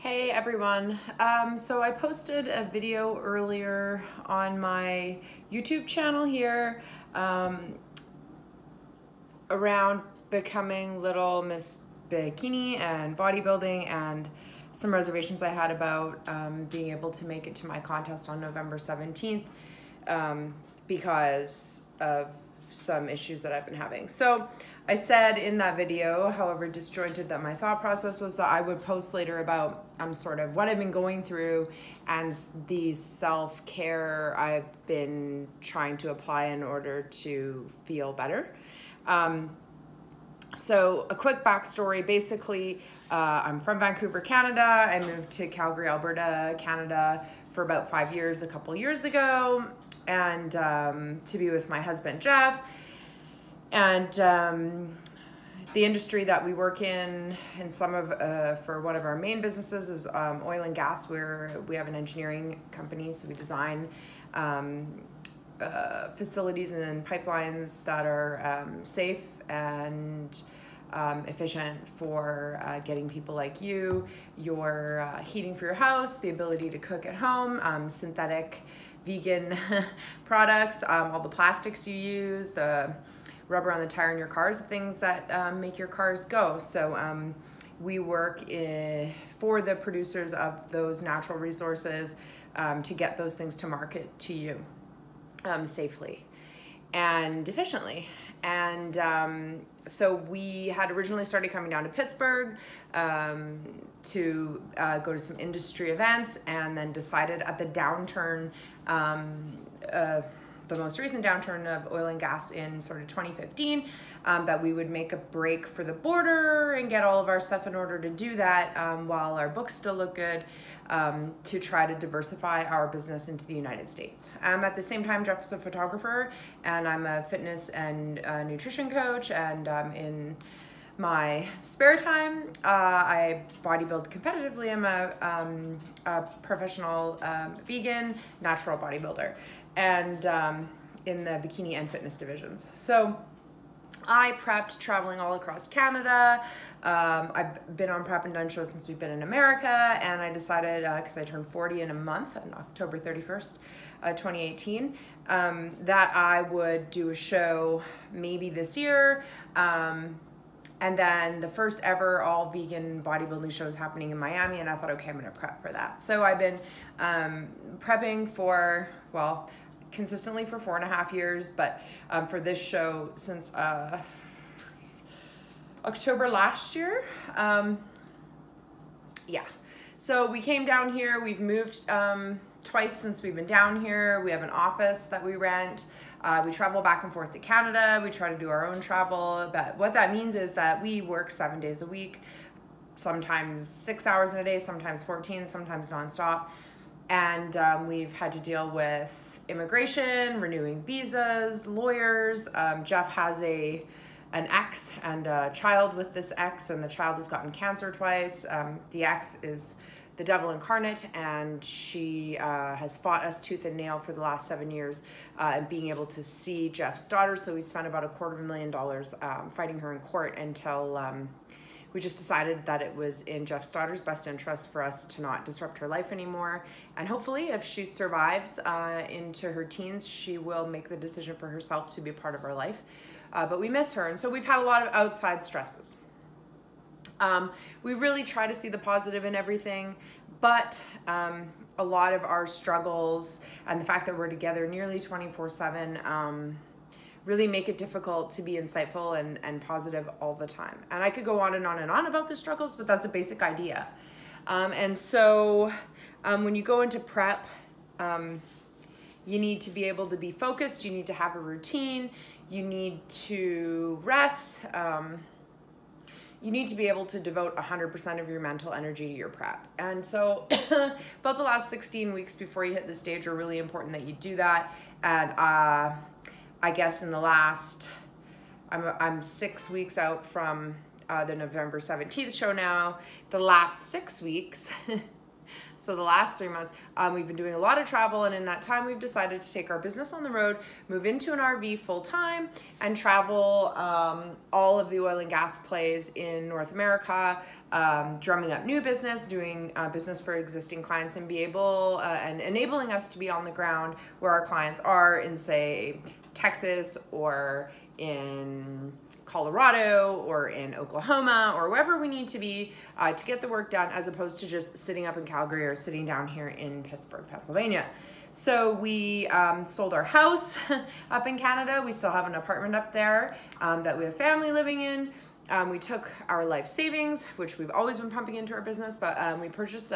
Hey everyone. So I posted a video earlier on my YouTube channel here around becoming Little Miss Bikini and bodybuilding and some reservations I had about being able to make it to my contest on November 17th because of some issues that I've been having. So I said in that video, however disjointed that my thought process was, that I would post later about sort of what I've been going through and the self-care I've been trying to apply in order to feel better. So a quick backstory, basically, I'm from Vancouver, Canada. I moved to Calgary, Alberta, Canada for about 5 years, a couple years ago, and to be with my husband, Jeff. And the industry that we work in some of, for one of our main businesses is oil and gas, where we have an engineering company, so we design facilities and pipelines that are safe and efficient for getting people like you your heating for your house, the ability to cook at home, synthetic vegan products, all the plastics you use, the rubber on the tire in your cars, the things that make your cars go. So we work for the producers of those natural resources to get those things to market to you safely and efficiently. And so we had originally started coming down to Pittsburgh to go to some industry events, and then decided at the downturn, the most recent downturn of oil and gas in sort of 2015, that we would make a break for the border and get all of our stuff in order to do that while our books still look good, to try to diversify our business into the United States. At the same time, Jeff is a photographer and I'm a fitness and nutrition coach, and in my spare time, I bodybuild competitively. I'm a professional vegan, natural bodybuilder, and in the bikini and fitness divisions. So I prepped traveling all across Canada. I've been on Prep and Done shows since we've been in America, and I decided, because I turned 40 in a month on October 31st, 2018, that I would do a show maybe this year. And then the first ever all vegan bodybuilding show is happening in Miami, and I thought, okay, I'm gonna prep for that. So I've been prepping for, well, consistently for 4.5 years, but for this show since October last year. Yeah, so we came down here. We've moved twice since we've been down here. We have an office that we rent. We travel back and forth to Canada. We try to do our own travel, but what that means is that we work 7 days a week, sometimes 6 hours in a day, sometimes 14, sometimes nonstop. And we've had to deal with immigration, renewing visas, lawyers. Jeff has an ex and a child with this ex, and the child has gotten cancer twice. The ex is the devil incarnate, and she has fought us tooth and nail for the last 7 years and being able to see Jeff's daughter. So we spent about $250,000 fighting her in court until we just decided that it was in Jeff's daughter's best interest for us to not disrupt her life anymore. And hopefully, if she survives into her teens, she will make the decision for herself to be a part of our life. But we miss her, and so we've had a lot of outside stresses. We really try to see the positive in everything, but a lot of our struggles and the fact that we're together nearly 24/7 really make it difficult to be insightful and positive all the time. And I could go on and on and on about the struggles, but that's a basic idea. And so when you go into prep, you need to be able to be focused. You need to have a routine. You need to rest. You need to be able to devote 100% of your mental energy to your prep. And so about the last 16 weeks before you hit the stage are really important that you do that. And I guess in the last, I'm 6 weeks out from the November 17th show now. The last 6 weeks, so the last 3 months, we've been doing a lot of travel, and in that time we've decided to take our business on the road, move into an RV full time, and travel all of the oil and gas plays in North America, drumming up new business, doing business for existing clients, and be able and enabling us to be on the ground where our clients are in, say, Texas or in Colorado or in Oklahoma or wherever we need to be to get the work done, as opposed to just sitting up in Calgary or sitting down here in Pittsburgh, Pennsylvania. So we sold our house up in Canada. We still have an apartment up there that we have family living in. We took our life savings, which we've always been pumping into our business, but we purchased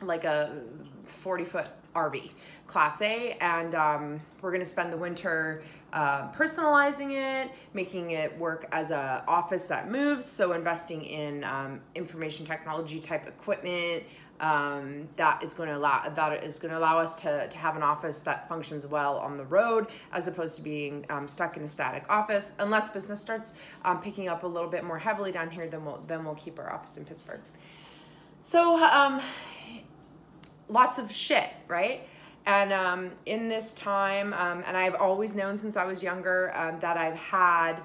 like a 40-foot RV, Class A, and we're gonna spend the winter personalizing it, making it work as a office that moves, so investing in information technology type equipment that is going to allow us to have an office that functions well on the road, as opposed to being stuck in a static office. Unless business starts picking up a little bit more heavily down here, then we'll keep our office in Pittsburgh. So lots of shit, right? And in this time, and I've always known since I was younger that I've had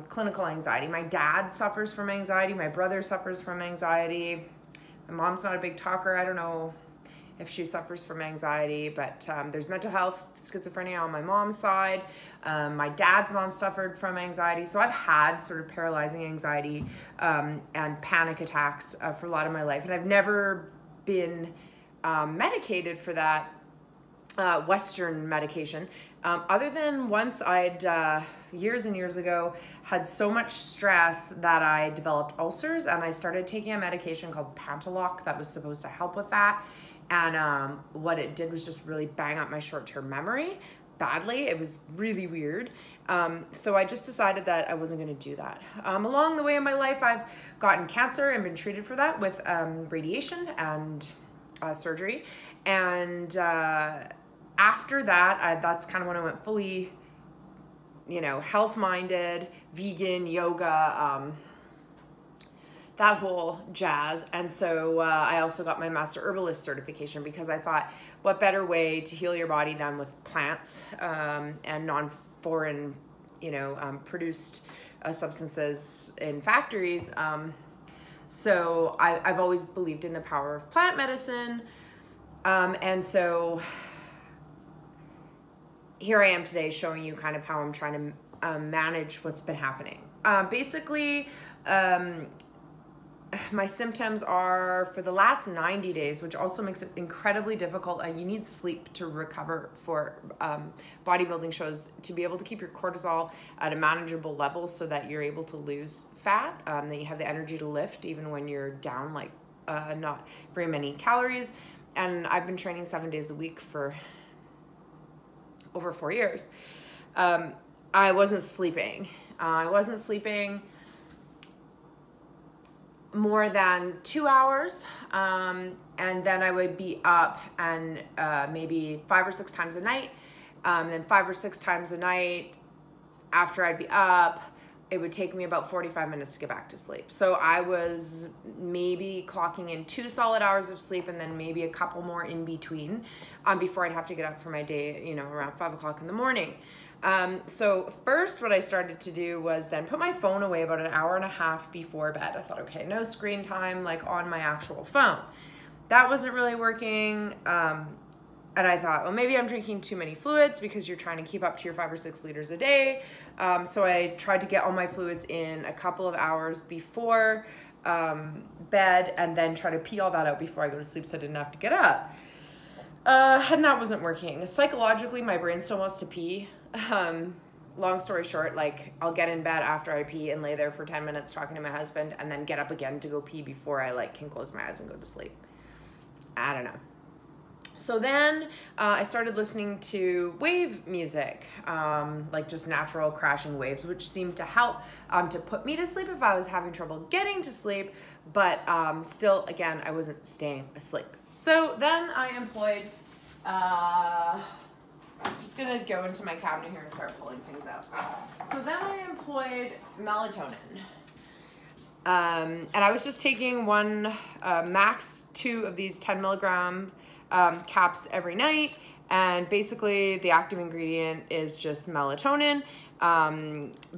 clinical anxiety. My dad suffers from anxiety. My brother suffers from anxiety. My mom's not a big talker. I don't know if she suffers from anxiety, but there's mental health, schizophrenia on my mom's side. My dad's mom suffered from anxiety. So I've had sort of paralyzing anxiety and panic attacks for a lot of my life. And I've never been medicated for that Western medication, other than once I'd, years and years ago, had so much stress that I developed ulcers, and I started taking a medication called Pantaloc that was supposed to help with that. And what it did was just really bang up my short-term memory badly. It was really weird. So I just decided that I wasn't going to do that. Along the way in my life, I've gotten cancer and been treated for that with radiation and surgery. And after that, that's kind of when I went fully, you know, health-minded, vegan, yoga, that whole jazz. And so I also got my Master Herbalist certification, because I thought, what better way to heal your body than with plants and non-foreign, you know, produced substances in factories. So I've always believed in the power of plant medicine. And so here I am today showing you kind of how I'm trying to manage what's been happening. Basically, my symptoms are for the last 90 days, which also makes it incredibly difficult. You need sleep to recover for bodybuilding shows, to be able to keep your cortisol at a manageable level so that you're able to lose fat, that you have the energy to lift even when you're down like not very many calories. And I've been training 7 days a week for over 4 years. I wasn't sleeping. I wasn't sleeping more than 2 hours, and then I would be up and maybe 5 or 6 times a night. Then 5 or 6 times a night after I'd be up, it would take me about 45 minutes to get back to sleep. So I was maybe clocking in 2 solid hours of sleep, and then maybe a couple more in between before I'd have to get up for my day, you know, around 5 o'clock in the morning. So first what I started to do was then put my phone away about an hour and a half before bed. I thought, okay, no screen time like on my actual phone. That wasn't really working. And I thought, well, maybe I'm drinking too many fluids, because you're trying to keep up to your 5 or 6 liters a day. So I tried to get all my fluids in a couple of hours before bed, and then try to pee all that out before I go to sleep so I didn't have to get up. And that wasn't working. Psychologically, my brain still wants to pee. Long story short, like, I'll get in bed after I pee and lay there for 10 minutes talking to my husband, and then get up again to go pee before I like can close my eyes and go to sleep. I don't know. So then I started listening to wave music, like just natural crashing waves, which seemed to help to put me to sleep if I was having trouble getting to sleep, but still, again, I wasn't staying asleep. So then I employed, I'm just gonna go into my cabinet here and start pulling things out. So then I employed melatonin. And I was just taking max 2 of these 10 milligram caps every night, and basically the active ingredient is just melatonin,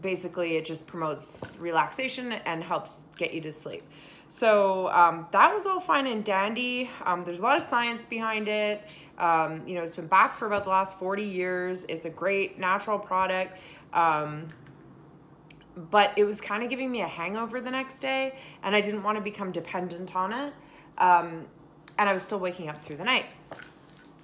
Basically, it just promotes relaxation and helps get you to sleep. So that was all fine and dandy. There's a lot of science behind it. You know, it's been back for about the last 40 years. It's a great natural product. But it was kind of giving me a hangover the next day, and I didn't want to become dependent on it. And I was still waking up through the night.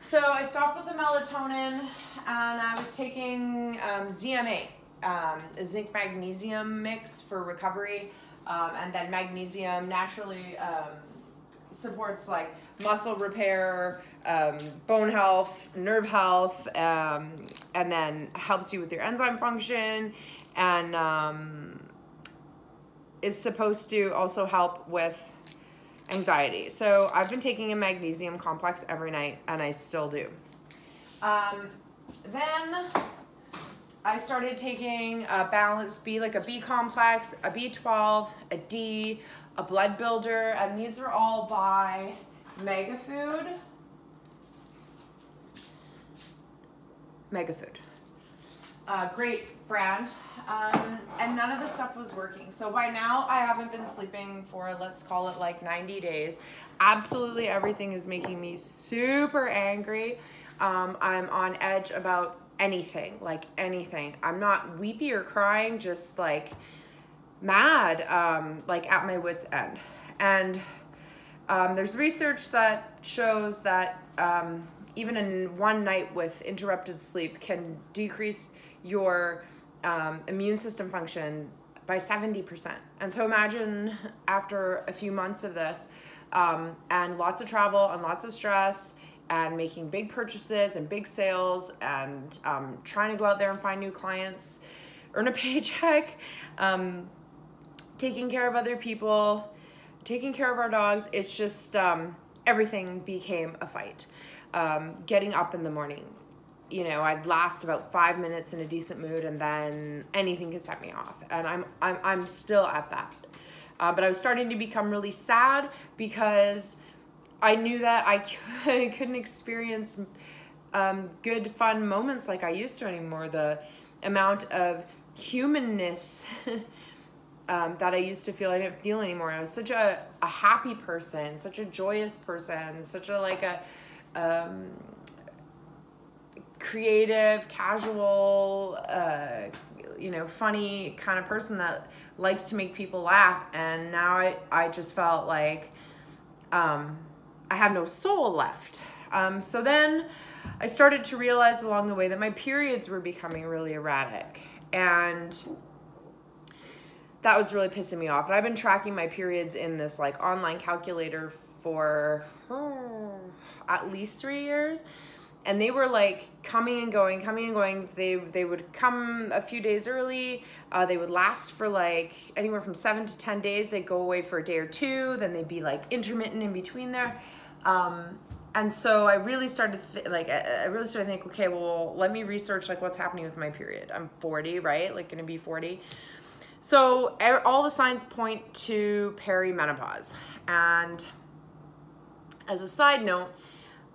So I stopped with the melatonin, and I was taking ZMA, a zinc magnesium mix for recovery, and then magnesium naturally supports like muscle repair, bone health, nerve health, and then helps you with your enzyme function, and is supposed to also help with anxiety. So I've been taking a magnesium complex every night, and I still do. Then I started taking a balanced B, like a B complex, a B12, a D, a blood builder, and these are all by Megafood. Great brand. And none of the stuff was working. So by now I haven't been sleeping for, let's call it like 90 days. Absolutely everything is making me super angry. I'm on edge about anything, like anything. I'm not weepy or crying, just like mad, like at my wit's end. And there's research that shows that even in one night with interrupted sleep can decrease your immune system function by 70%. And so imagine after a few months of this, and lots of travel and lots of stress and making big purchases and big sales and trying to go out there and find new clients, earn a paycheck, taking care of other people, taking care of our dogs. It's just everything became a fight. Getting up in the morning, you know, I'd last about 5 minutes in a decent mood, and then anything could set me off. And I'm still at that. But I was starting to become really sad because I knew that I couldn't experience good, fun moments like I used to anymore. The amount of humanness that I used to feel, I didn't feel anymore. I was such a happy person, such a joyous person, such a like a creative, casual, you know, funny kind of person that likes to make people laugh. And now I just felt like I have no soul left. So then I started to realize along the way that my periods were becoming really erratic, and that was really pissing me off. And I've been tracking my periods in this like online calculator for at least 3 years. And they were like coming and going, coming and going. They would come a few days early. They would last for like anywhere from 7 to 10 days. They'd go away for a day or two. Then they'd be like intermittent in between there. And so I really started to think, okay, well, let me research like what's happening with my period. I'm 40, right? Like gonna be 40. So all the signs point to perimenopause. And as a side note,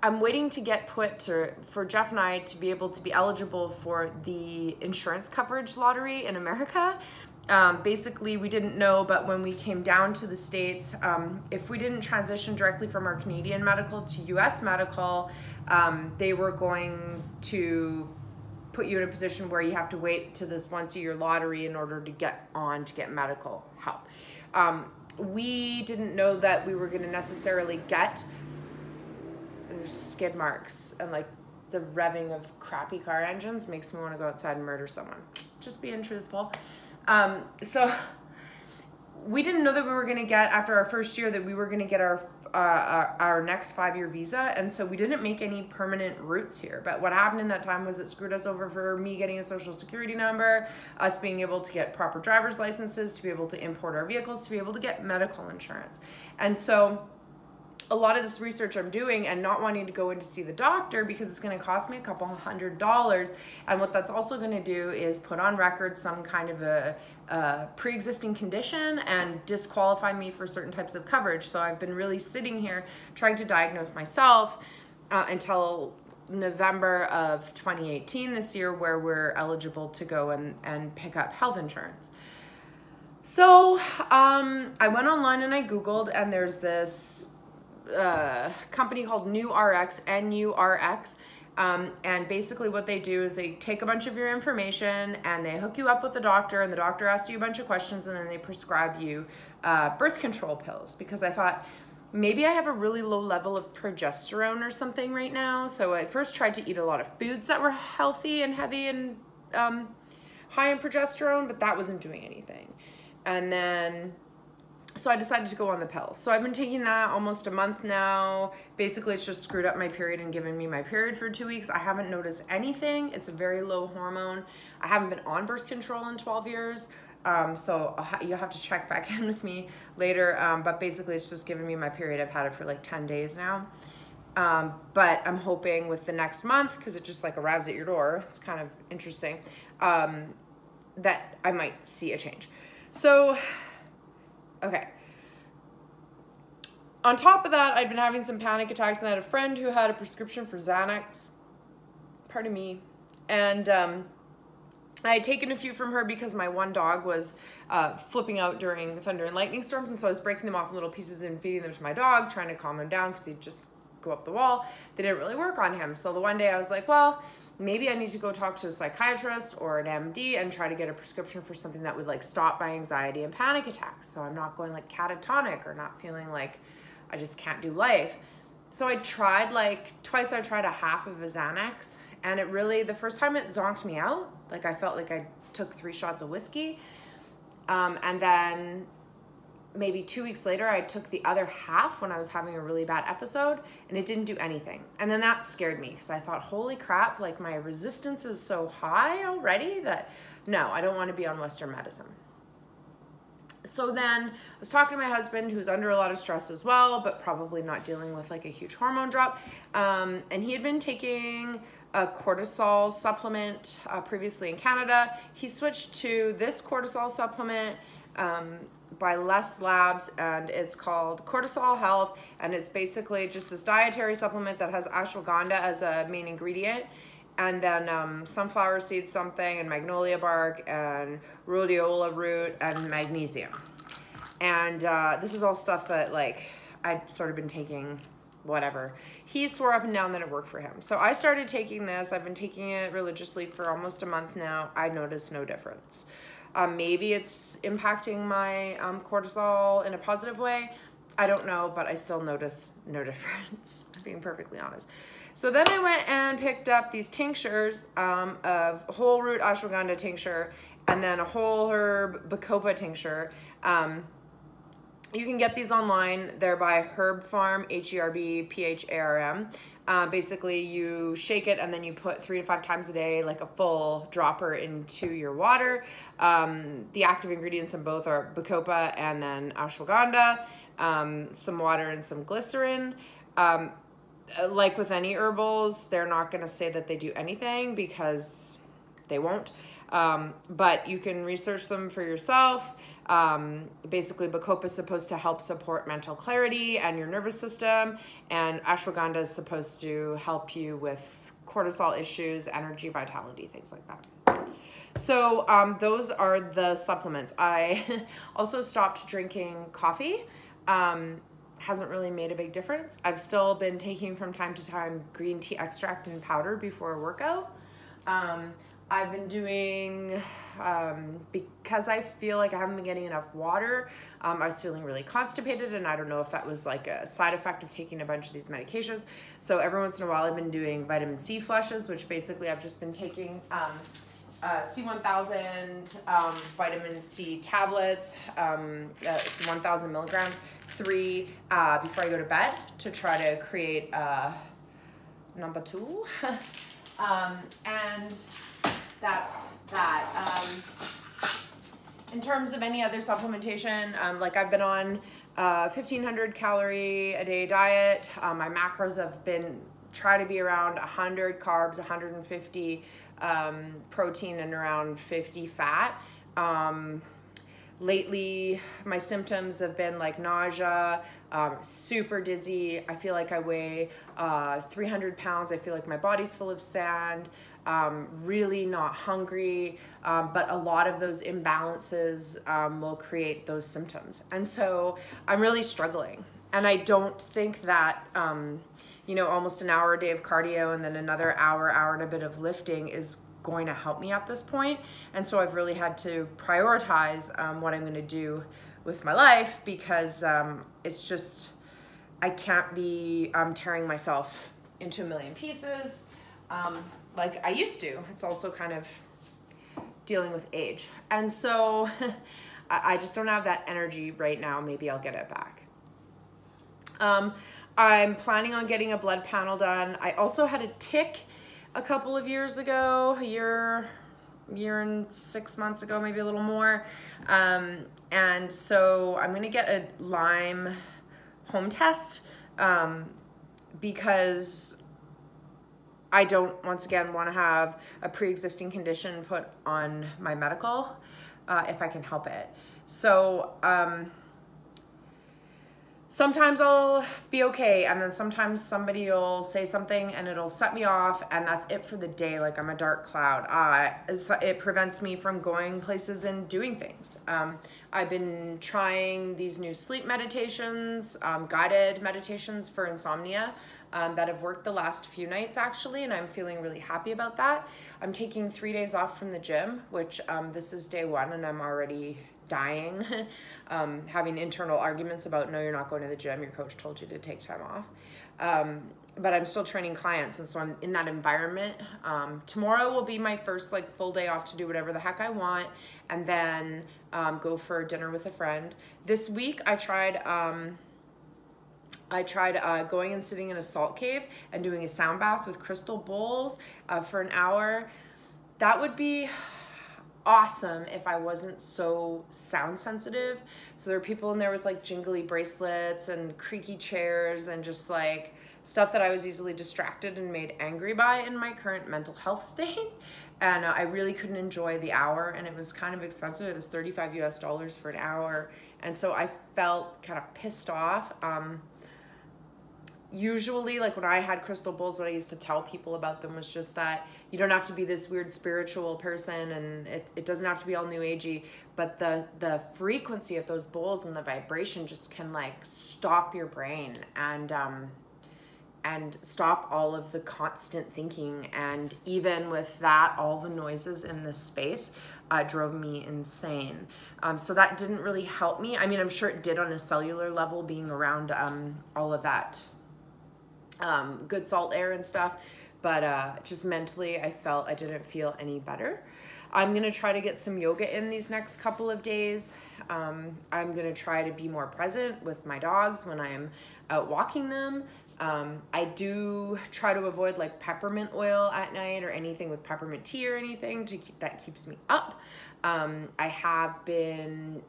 I'm waiting to get for Jeff and I to be able to be eligible for the insurance coverage lottery in America. Basically, we didn't know, but when we came down to the States, if we didn't transition directly from our Canadian medical to US medical, they were going to put you in a position where you have to wait to this once-a-year lottery in order to get medical help. We didn't know that we were going to necessarily get, there's skid marks, and like the revving of crappy car engines makes me want to go outside and murder someone. Just being truthful. So we didn't know that we were going to get, after our first year, that we were going to get our next 5-year visa. And so we didn't make any permanent roots here. But what happened in that time was it screwed us over for me getting a social security number, us being able to get proper driver's licenses, to be able to import our vehicles, to be able to get medical insurance. And so a lot of this research I'm doing and not wanting to go in to see the doctor because it's going to cost me a couple $100. And what that's also going to do is put on record some kind of a pre-existing condition and disqualify me for certain types of coverage. So I've been really sitting here trying to diagnose myself until November of 2018 this year where we're eligible to go and pick up health insurance. So I went online and I Googled, and there's this company called NuRx, N-U-R-X. And basically what they do is they take a bunch of your information and they hook you up with the doctor, and the doctor asks you a bunch of questions, and then they prescribe you birth control pills, because I thought maybe I have a really low level of progesterone or something right now. So I first tried to eat a lot of foods that were healthy and heavy and high in progesterone, but that wasn't doing anything. And then so I decided to go on the pill. So I've been taking that almost a month now. Basically, it's just screwed up my period and given me my period for 2 weeks. I haven't noticed anything. It's a very low hormone. I haven't been on birth control in 12 years. So you'll have to check back in with me later. But basically, it's just given me my period. I've had it for like 10 days now. But I'm hoping with the next month, because it just like arrives at your door, it's kind of interesting, that I might see a change. So, okay. On top of that, I'd been having some panic attacks, and I had a friend who had a prescription for Xanax. Pardon me. And I had taken a few from her because my one dog was flipping out during the thunder and lightning storms, and so I was breaking them off in little pieces and feeding them to my dog, trying to calm him down because he'd just go up the wall. They didn't really work on him. So the one day I was like, well, maybe I need to go talk to a psychiatrist or an MD and try to get a prescription for something that would like stop my anxiety and panic attacks, so I'm not going like catatonic or not feeling like I just can't do life. So I tried like twice. I tried a half of a Xanax, and it really, the first time it zonked me out. Like I felt like I took 3 shots of whiskey. And then maybe 2 weeks later, I took the other half when I was having a really bad episode, and it didn't do anything. And then that scared me because I thought, holy crap, like my resistance is so high already that no, I don't want to be on Western medicine. So then I was talking to my husband, who's under a lot of stress as well, but probably not dealing with like a huge hormone drop. And he had been taking a cortisol supplement previously in Canada. He switched to this cortisol supplement by Les Labs, and it's called Cortisol Health, and it's basically just this dietary supplement that has ashwagandha as a main ingredient, and then sunflower seed something, and magnolia bark, and rhodiola root, and magnesium. And this is all stuff that like I'd sort of been taking, whatever. He swore up and down that it worked for him. So I started taking this. I've been taking it religiously for almost a month now. I noticed no difference. Maybe it's impacting my cortisol in a positive way. I don't know, but I still notice no difference, being perfectly honest. So then I went and picked up these tinctures of whole root ashwagandha tincture and then a whole herb bacopa tincture. You can get these online. They're by Herb Farm, H-E-R-B-P-H-A-R-M. Basically, you shake it and then you put 3 to 5 times a day, like a full dropper into your water. The active ingredients in both are bacopa and then ashwagandha, some water and some glycerin. Like with any herbals, they're not going to say that they do anything because they won't. But you can research them for yourself. Basically, bacopa is supposed to help support mental clarity and your nervous system, and ashwagandha is supposed to help you with cortisol issues, energy, vitality, things like that. So those are the supplements. I also stopped drinking coffee. Hasn't really made a big difference. I've still been taking from time to time green tea extract and powder before a workout. I've been doing, because I feel like I haven't been getting enough water, I was feeling really constipated, and I don't know if that was like a side effect of taking a bunch of these medications. So every once in a while I've been doing vitamin C flushes, which basically I've just been taking C1000 vitamin C tablets, 1,000 milligrams, 3 before I go to bed to try to create number 2. And that's that. In terms of any other supplementation, like I've been on 1,500 calorie a day diet. My macros have been try to be around 100 carbs, 150 protein, and around 50 fat. lately my symptoms have been like nausea, super dizzy. I feel like I weigh 300 pounds. I feel like my body's full of sand, really not hungry. But a lot of those imbalances will create those symptoms. And so I'm really struggling. And I don't think that, you know, almost an hour a day of cardio and then another hour and a bit of lifting is going to help me at this point. And so I've really had to prioritize what I'm going to do with my life, because it's just, I can't be tearing myself into a million pieces like I used to. It's also kind of dealing with age. And so I just don't have that energy right now. Maybe I'll get it back. I'm planning on getting a blood panel done. I also had a tick a couple of years ago, a year and 6 months ago, maybe a little more. And so I'm gonna get a Lyme home test because I don't, once again, want to have a pre-existing condition put on my medical if I can help it. So sometimes I'll be okay, and then sometimes somebody will say something and it'll set me off, and that's it for the day. Like I'm a dark cloud. It prevents me from going places and doing things. I've been trying these new sleep meditations, guided meditations for insomnia that have worked the last few nights actually, and I'm feeling really happy about that. I'm taking 3 days off from the gym, which this is day 1, and I'm already dying, having internal arguments about, no, you're not going to the gym, your coach told you to take time off. But I'm still training clients, and so I'm in that environment. Tomorrow will be my first like full day off to do whatever the heck I want, and then go for dinner with a friend. This week I tried going and sitting in a salt cave and doing a sound bath with crystal bowls for an hour. That would be awesome if I wasn't so sound sensitive. So there are people in there with like jingly bracelets and creaky chairs and just like stuff that I was easily distracted and made angry by in my current mental health state. And I really couldn't enjoy the hour, and it was kind of expensive. It was $35 US for an hour. And so I felt kind of pissed off. Usually, like when I had crystal bowls, what I used to tell people about them was just that you don't have to be this weird spiritual person, and it doesn't have to be all new agey, but the frequency of those bowls and the vibration just can like stop your brain and stop all of the constant thinking. And even with that, all the noises in this space drove me insane. So that didn't really help me. I mean, I'm sure it did on a cellular level, being around all of that good salt air and stuff, but just mentally I didn't feel any better. I'm gonna try to get some yoga in these next couple of days. I'm gonna try to be more present with my dogs when I'm out walking them. I do try to avoid like peppermint oil at night or anything with peppermint tea or anything that keeps me up. I have been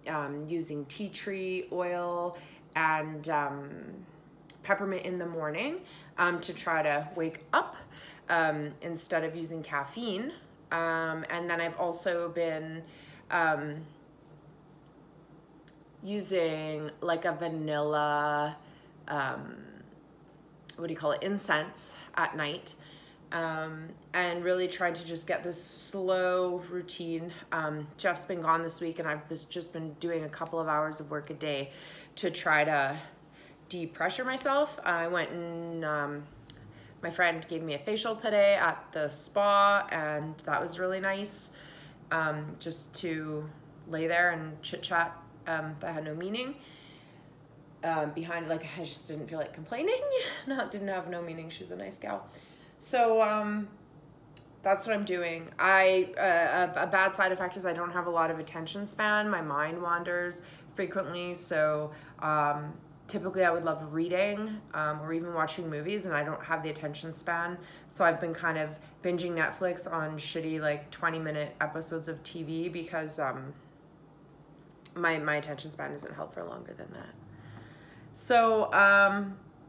using tea tree oil and peppermint in the morning to try to wake up instead of using caffeine. And then I've also been using like a vanilla, what do you call it, incense at night, and really trying to just get this slow routine. Jeff's been gone this week, and I've just been doing a couple of hours of work a day to try to de-pressure myself. I went and my friend gave me a facial today at the spa, and that was really nice, just to lay there and chit chat that had no meaning behind, like I just didn't feel like complaining. Didn't have no meaning. She's a nice gal. So that's what I'm doing. A bad side effect is I don't have a lot of attention span. My mind wanders frequently, so typically I would love reading or even watching movies, and I don't have the attention span. So I've been kind of binging Netflix on shitty like 20-minute episodes of TV because my attention span isn't held for longer than that. So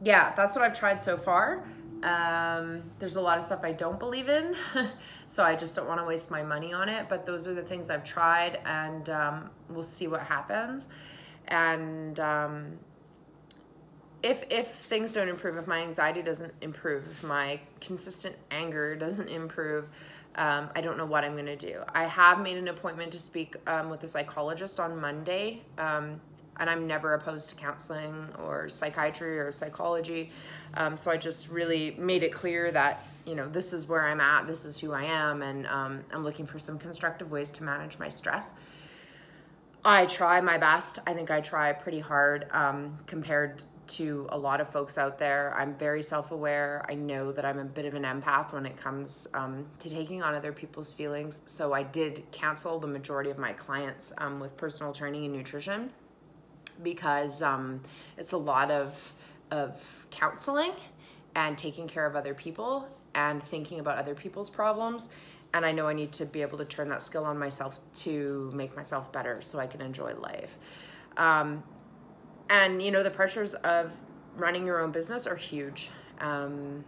yeah, that's what I've tried so far. There's a lot of stuff I don't believe in, so I just don't want to waste my money on it. But those are the things I've tried, and we'll see what happens. And if things don't improve, if my anxiety doesn't improve, if my consistent anger doesn't improve, I don't know what I'm going to do. I have made an appointment to speak with a psychologist on Monday, and I'm never opposed to counseling or psychiatry or psychology. So I just really made it clear that, you know, this is where I'm at, this is who I am, and I'm looking for some constructive ways to manage my stress. I try my best. I think I try pretty hard compared to a lot of folks out there. I'm very self-aware. I know that I'm a bit of an empath when it comes to taking on other people's feelings. So I did cancel the majority of my clients with personal training and nutrition, because it's a lot of counseling and taking care of other people and thinking about other people's problems. And I know I need to be able to turn that skill on myself to make myself better so I can enjoy life. And you know, the pressures of running your own business are huge. And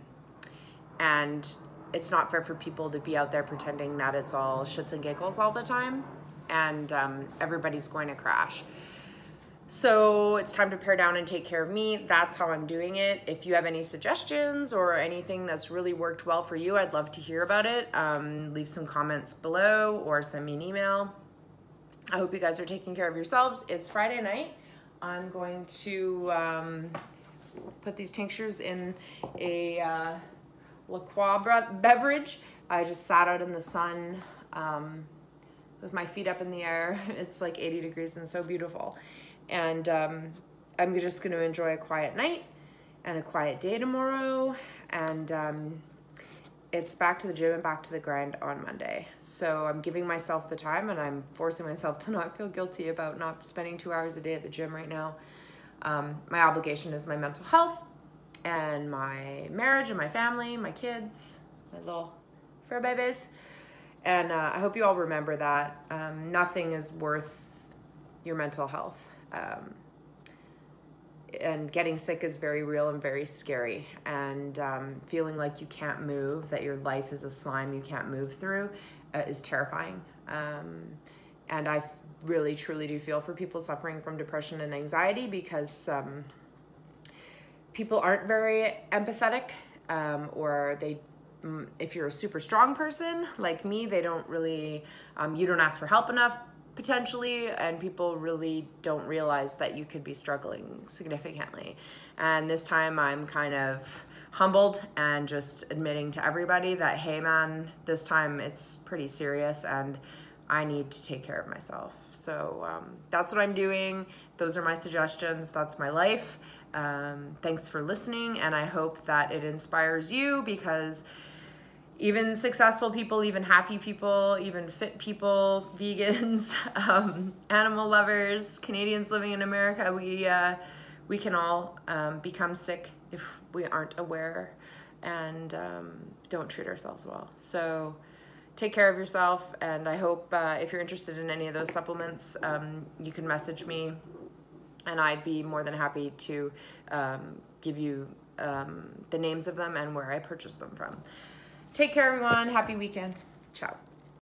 it's not fair for people to be out there pretending that it's all shits and giggles all the time, and everybody's going to crash. So it's time to pare down and take care of me. That's how I'm doing it. If you have any suggestions or anything that's really worked well for you, I'd love to hear about it. Leave some comments below or send me an email. I hope you guys are taking care of yourselves. It's Friday night. I'm going to put these tinctures in a La Croix beverage. I just sat out in the sun with my feet up in the air. It's like 80 degrees and so beautiful. And I'm just going to enjoy a quiet night and a quiet day tomorrow. And it's back to the gym and back to the grind on Monday. So I'm giving myself the time, and I'm forcing myself to not feel guilty about not spending 2 hours a day at the gym right now. My obligation is my mental health and my marriage and my family, my kids, my little fur babies. And I hope you all remember that nothing is worth your mental health. And getting sick is very real and very scary. And feeling like you can't move, that your life is a slime you can't move through, is terrifying. And I really, truly do feel for people suffering from depression and anxiety, because people aren't very empathetic, or if you're a super strong person like me, they don't really, you don't ask for help enough, potentially, and people really don't realize that you could be struggling significantly. And this time I'm kind of humbled and just admitting to everybody that, hey man, this time it's pretty serious and I need to take care of myself. So that's what I'm doing. Those are my suggestions. That's my life. Thanks for listening, and I hope that it inspires you, because even successful people, even happy people, even fit people, vegans, animal lovers, Canadians living in America, we can all become sick if we aren't aware and don't treat ourselves well. So take care of yourself, and I hope if you're interested in any of those supplements, you can message me, and I'd be more than happy to give you the names of them and where I purchased them from. Take care, everyone. Happy weekend. Ciao.